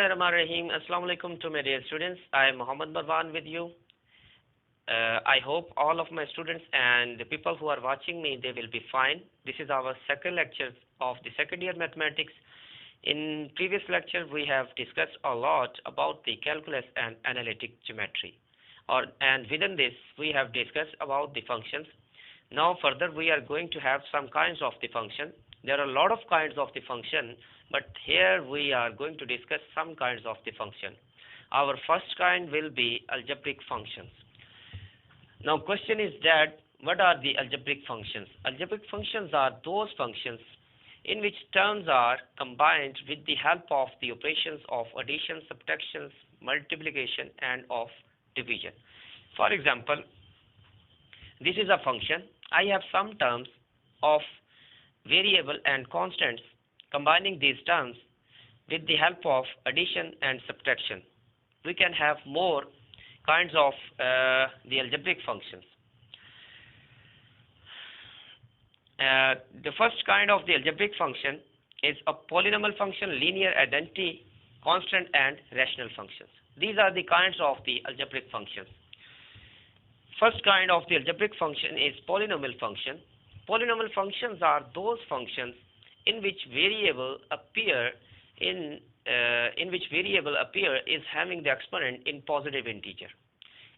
Bismillahirrahmanirrahim. Assalamu alaikum to my dear students. I am Muhammad Marwan with you. I hope all of my students and the people who are watching me, they will be fine. This is our second lecture of the second year mathematics. In previous lecture, we have discussed a lot about the calculus and analytic geometry. And within this, we have discussed about the functions. Now further, we are going to have some kinds of the function. There are a lot of kinds of the function, but here we are going to discuss some kinds of the function. Our first kind will be algebraic functions. Now question is that what are the algebraic functions? Algebraic functions are those functions in which terms are combined with the help of the operations of addition, subtraction, multiplication and of division. For example, this is a function. I have some terms of variable and constants. Combining these terms with the help of addition and subtraction, we can have more kinds of the algebraic functions. The first kind of the algebraic function is a polynomial function, linear, identity, constant and rational functions. These are the kinds of the algebraic functions. First kind of the algebraic function is polynomial function. Polynomial functions are those functions in which variable appear is having the exponent in positive integer.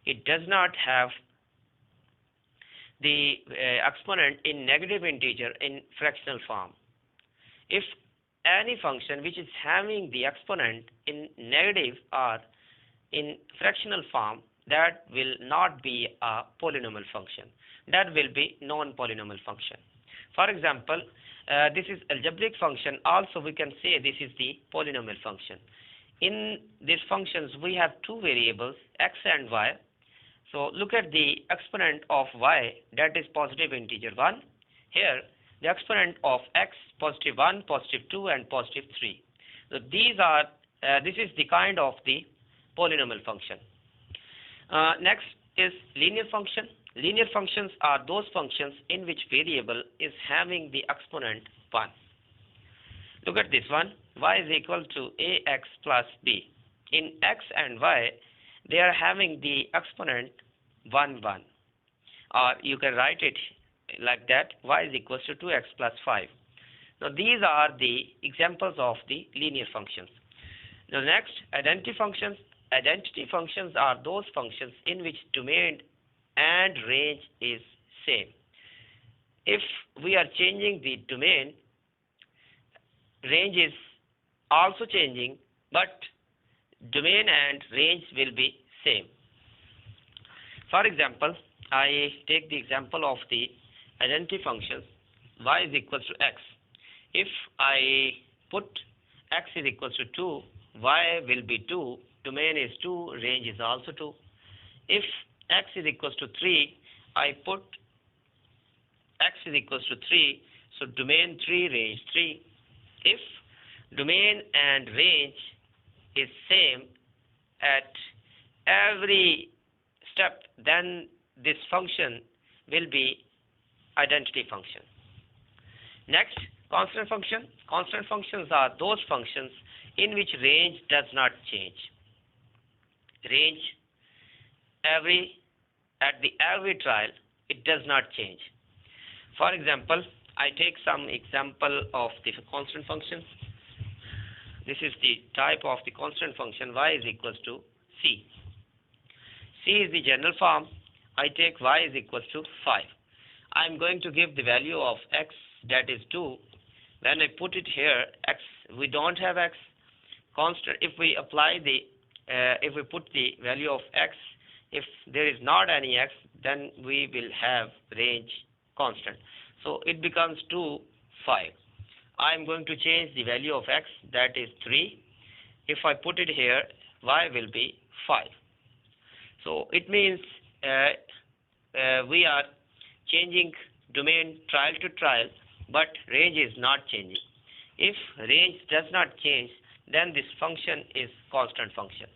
It does not have the exponent in negative integer in fractional form. If any function which is having the exponent in negative or in fractional form, that will not be a polynomial function. That will be non-polynomial function. For example, this is algebraic function. Also, we can say this is the polynomial function. In these functions, we have two variables, x and y. So look at the exponent of y, that is positive integer 1. Here, the exponent of x, positive 1, positive 2 and positive 3. So this is the kind of the polynomial function. Next is linear function. Linear functions are those functions in which variable is having the exponent 1. Look at this one. Y is equal to ax plus b. In x and y, they are having the exponent 1, 1. Or you can write it like that. Y is equal to 2x plus 5. Now these are the examples of the linear functions. Now next, identity functions. Identity functions are those functions in which domain and range is same. If we are changing the domain, range is also changing, but domain and range will be same. For example, I take the example of the identity functions. Y is equal to x. If I put x is equal to 2, y will be 2, domain is 2, range is also 2. If x is equal to 3, I put x is equal to 3, so domain 3, range 3. If domain and range is same at every step, then this function will be identity function. Next, constant function. Constant functions are those functions in which range does not change. Range at every trial, it does not change. For example, I take some example of the constant functions. This is the type of the constant function. Y is equal to c. C is the general form. I take y is equal to 5. I am going to give the value of x, that is 2. When I put it here, x, we don't have x. Constant. If we apply the if we put the value of x, if there is not any x, then we will have range constant. So it becomes 2, 5. I am going to change the value of x, that is 3. If I put it here, y will be 5. So it means we are changing domain trial to trial, but range is not changing. If range does not change, then this function is constant function.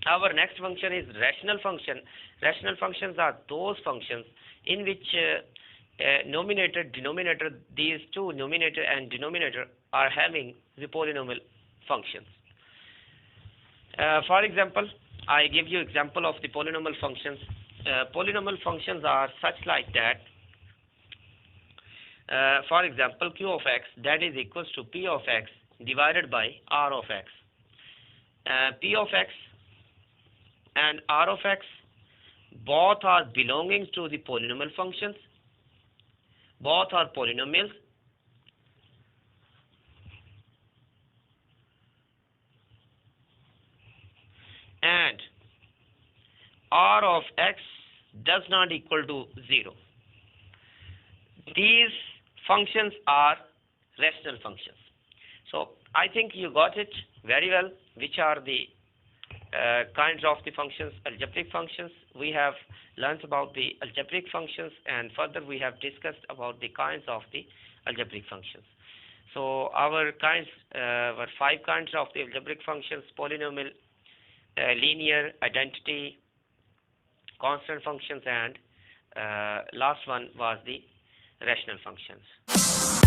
Our next function is rational function. Rational functions are those functions in which numerator, denominator, these two, numerator and denominator, are having the polynomial functions. For example, I give you example of the polynomial functions. Polynomial functions are such like that. For example, q of x, that is equals to p of x divided by r of x. P of x and r of x both are belonging to the polynomial functions. Both are polynomials. And r of x does not equal to 0. These functions are rational functions. So I think you got it very well, which are the kinds of the functions, algebraic functions. We have learned about the algebraic functions, and further we have discussed about the kinds of the algebraic functions. So our kinds were 5 kinds of the algebraic functions: polynomial, linear, identity, constant functions, and last one was the rational functions.